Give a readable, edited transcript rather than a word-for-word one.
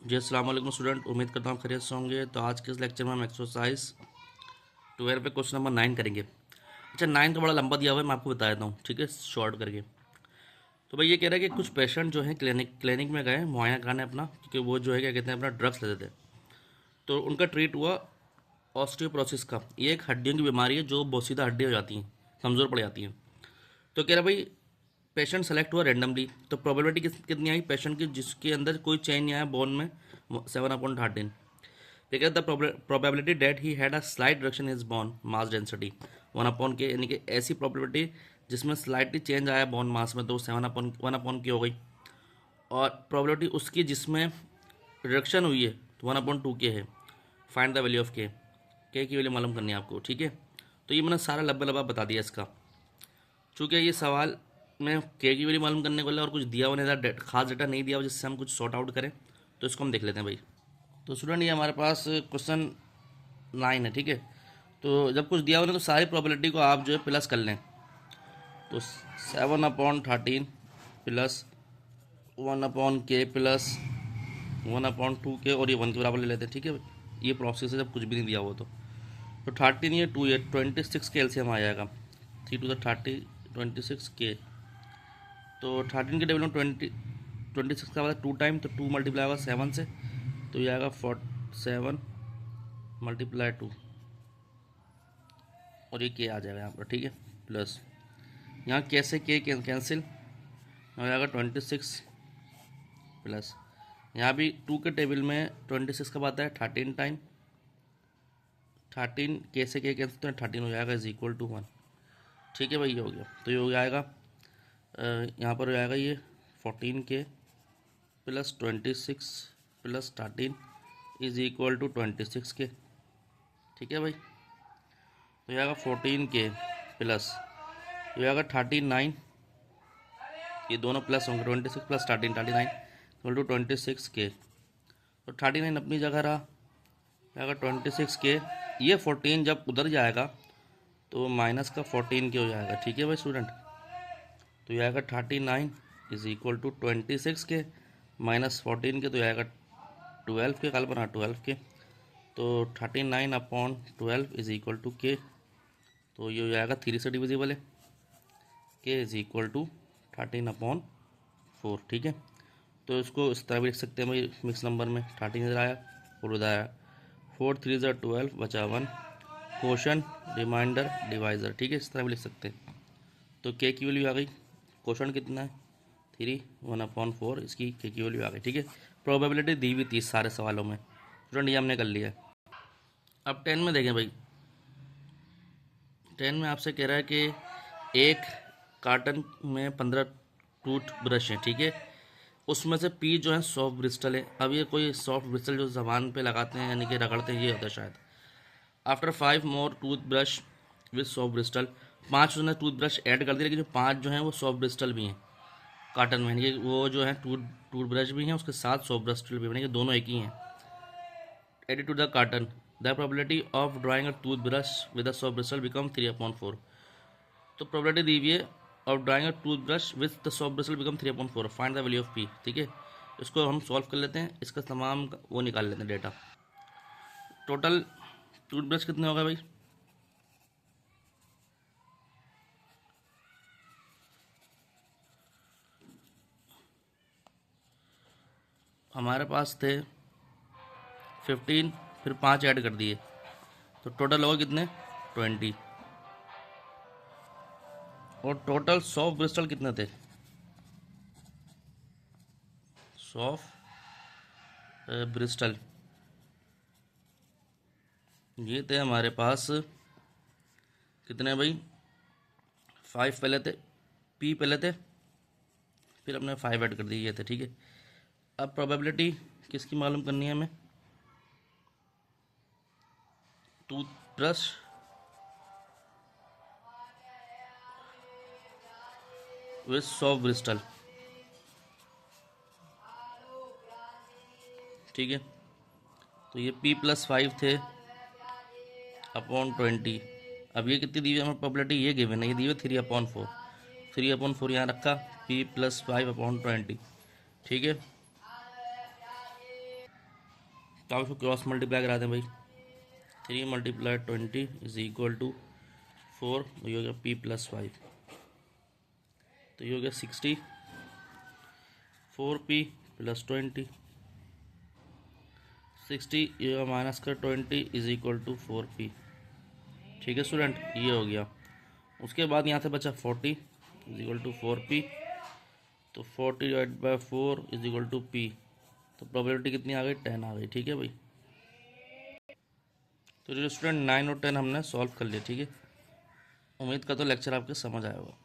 जी अस्सलाम वालेकुम स्टूडेंट, उम्मीद करता हूँ खैरियत से होंगे। तो आज के इस लेक्चर में हम एक्सरसाइज 12 पे क्वेश्चन नंबर 9 करेंगे। अच्छा, 9 तो बड़ा लंबा दिया हुआ है, मैं आपको बता देता हूँ, ठीक है, शॉर्ट करके। तो भाई ये कह रहा है कि कुछ पेशेंट जो है क्लिनिक में गए मुआयना कराने अपना, क्योंकि वो जो है क्या कहते हैं अपना ड्रग्स लेते थे। तो उनका ट्रीट हुआ ऑस्टियोपोरोसिस का। ये एक हड्डियों की बीमारी है जो बोसीदा हड्डी हो जाती हैं, कमज़ोर पड़ जाती हैं। तो कह रहा भाई पेशेंट सेलेक्ट हुआ रेंडमली, तो प्रोबेबिलिटी कितनी आई पेशेंट की जिसके अंदर कोई चेंज नहीं आया बोन में, 7/13। ठीक है, the probability that he had a slight reduction is bone mass density 1/के, यानी कि ऐसी प्रोबेबिलिटी जिसमें स्लाइटली चेंज आया बोन मास में, तो 7/1 की हो गई। और प्रोबेबिलिटी उसकी जिसमें रिडक्शन हुई है तो 1/2 के है। फाइंड द वैल्यू ऑफ के की वैल्यू मालूम करनी है आपको, ठीक है। तो ये मैंने सारा लब्बा लब्बा बता दिया इसका। चूँकि ये सवाल में के की वैल्यू मालूम करने को और कुछ दिया हुआ नहीं था, खास डेटा नहीं दिया हुआ जिससे हम कुछ सॉर्ट आउट करें, तो इसको हम देख लेते हैं भाई। तो स्टूडेंट ये हमारे पास क्वेश्चन 9 है, ठीक है। तो जब कुछ दिया हुआ ना तो सारी प्रोबेबिलिटी को आप जो है प्लस कर लें। तो 7/13 प्लस 1/के प्लस 1/2 के, और ये 1 के बराबर ले लेते हैं, ठीक है। ये प्रोसेस है जब कुछ भी नहीं दिया हुआ तो 13 ये 2 ये 26 के एलसीएम आ जाएगा। 3 to the 30 26 के। तो 13 के टेबल में 26 का मतलब 2 टाइम, तो 2 मल्टीप्लाई होगा 7 से, तो ये आएगा 7 मल्टीप्लाई 2, और ये के आ जाएगा यहाँ पर, ठीक है। प्लस यहाँ कैसे के कैंसिल हो जाएगा 26 प्लस यहाँ भी 2 के टेबल में 26 कब आता है 13 टाइम, 13 के से के कैंसिल तो 13 हो जाएगा इज इक्वल टू 1, ठीक है भाई। ये हो गया, तो ये हो जाएगा यहाँ पर हो जाएगा ये 14 के plus 26 plus 13 is equal to 26 के, ठीक है भाई। तो ये आएगा 14 के प्लस ये आएगा 39, ये दोनों प्लस होंगे, 26 प्लस 13 39 इक्वल टू 26 के। तो 39 अपनी जगह रहा, आएगा 26 के। ये 14 जब उधर जाएगा तो माइनस का 14 के हो जाएगा, ठीक है भाई स्टूडेंट। तो ये आएगा 39 इज इक्वल टू 26 के माइनस 14 के, तो ये आएगा 12 के, कल बना 12 के। तो 39/12 इज इक्वल टू के, तो ये हो जाएगा 3 से डिविजिबल है, के इज इक्वल टू 13/4, ठीक है। तो इसको इस तरह भी लिख सकते हैं भाई, मिक्स नंबर में 13 इधर आया और उधर आया, 4 3 12 बचा 1, क्वोशन रिमाइंडर डिवाइज़र, ठीक है, इस तरह भी लिख सकते हैं। तो के की वैल्यू आ गई, क्वोशन कितना है 3, 1/4, इसकी के की वैल्यू आ गई, ठीक है। प्रोबेबिलिटी दी हुई थी सारे सवालों में, स्टूडेंट ये हमने कर लिया है। अब 10 में देखें भाई, 10 में आपसे कह रहा है कि एक कार्टन में 15 टूथ ब्रश हैं, ठीक है। उसमें से पी जो है सॉफ्ट ब्रिस्टल है। अब ये कोई सॉफ्ट ब्रिस्टल जो जबान पे लगाते हैं यानी कि रगड़ते हैं, ये होता है शायद। After 5 more tooth brush with soft Bristol, 5 उसने टूथ ब्रश ऐड कर दिए, लेकिन जो 5 जो हैं वो सॉफ्ट ब्रिस्टल भी हैं कार्टन में, यानी कि वो जो है टूथ ब्रश भी हैं उसके साथ सॉफ्ट ब्रिस्टल भी, यानी कि दोनों एक ही हैं। Added to the carton, the probability of drawing a tooth brush with a soft bristle become 3/4। तो प्रोबेबिलिटी दी हुई है of drawing a tooth brush with the soft bristle become 3/4, find the value of P, ठीक है। इसको हम solve कर लेते हैं, इसका तमाम वो निकाल लेते हैं डेटा। टोटल टूथ ब्रश कितने हो गए भाई, हमारे पास थे 15, फिर 5 ऐड कर दिए, तो टोटल होगा कितने 20। और टोटल सॉफ्ट ब्रिस्टल कितने थे, सॉफ्ट ब्रिस्टल ये थे हमारे पास कितने भाई, 5 पहले थे, पी पहले थे, फिर हमने 5 ऐड कर दिए थे, ठीक है। अब प्रोबेबिलिटी किसकी मालूम करनी है हमें, टूथब्रश विद सॉफ्ट ब्रिस्टल, ठीक है। तो ये p + 5 थे अपॉन 20। अब ये कितनी दी हुई हमें प्रोबेबिलिटी, ये गिवन है, ये दी हुई 3/4, 3/4 यहाँ रखा, p + 5/20, ठीक है। आप उसको क्रॉस मल्टीप्लाई करा दें भाई। 3 × 20 इज इक्वल टू 4, ये हो गया p + 5, तो ये हो गया 60, 4p + 20, 60 ये माइनस कर 20 इज इक्वल टू 4p। ठीक है स्टूडेंट, ये हो गया। उसके बाद यहाँ से बचा 40 इज इक्वल टू 4p, तो 40/4 इज इक्वल टू p, तो प्रोबेबिलिटी कितनी आ गई, 10 आ गई। ठीक है भाई, तो जो स्टूडेंट 9 और 10 हमने सॉल्व कर लिया। ठीक है, उम्मीद करता हूँ लेक्चर आपके समझ आया होगा।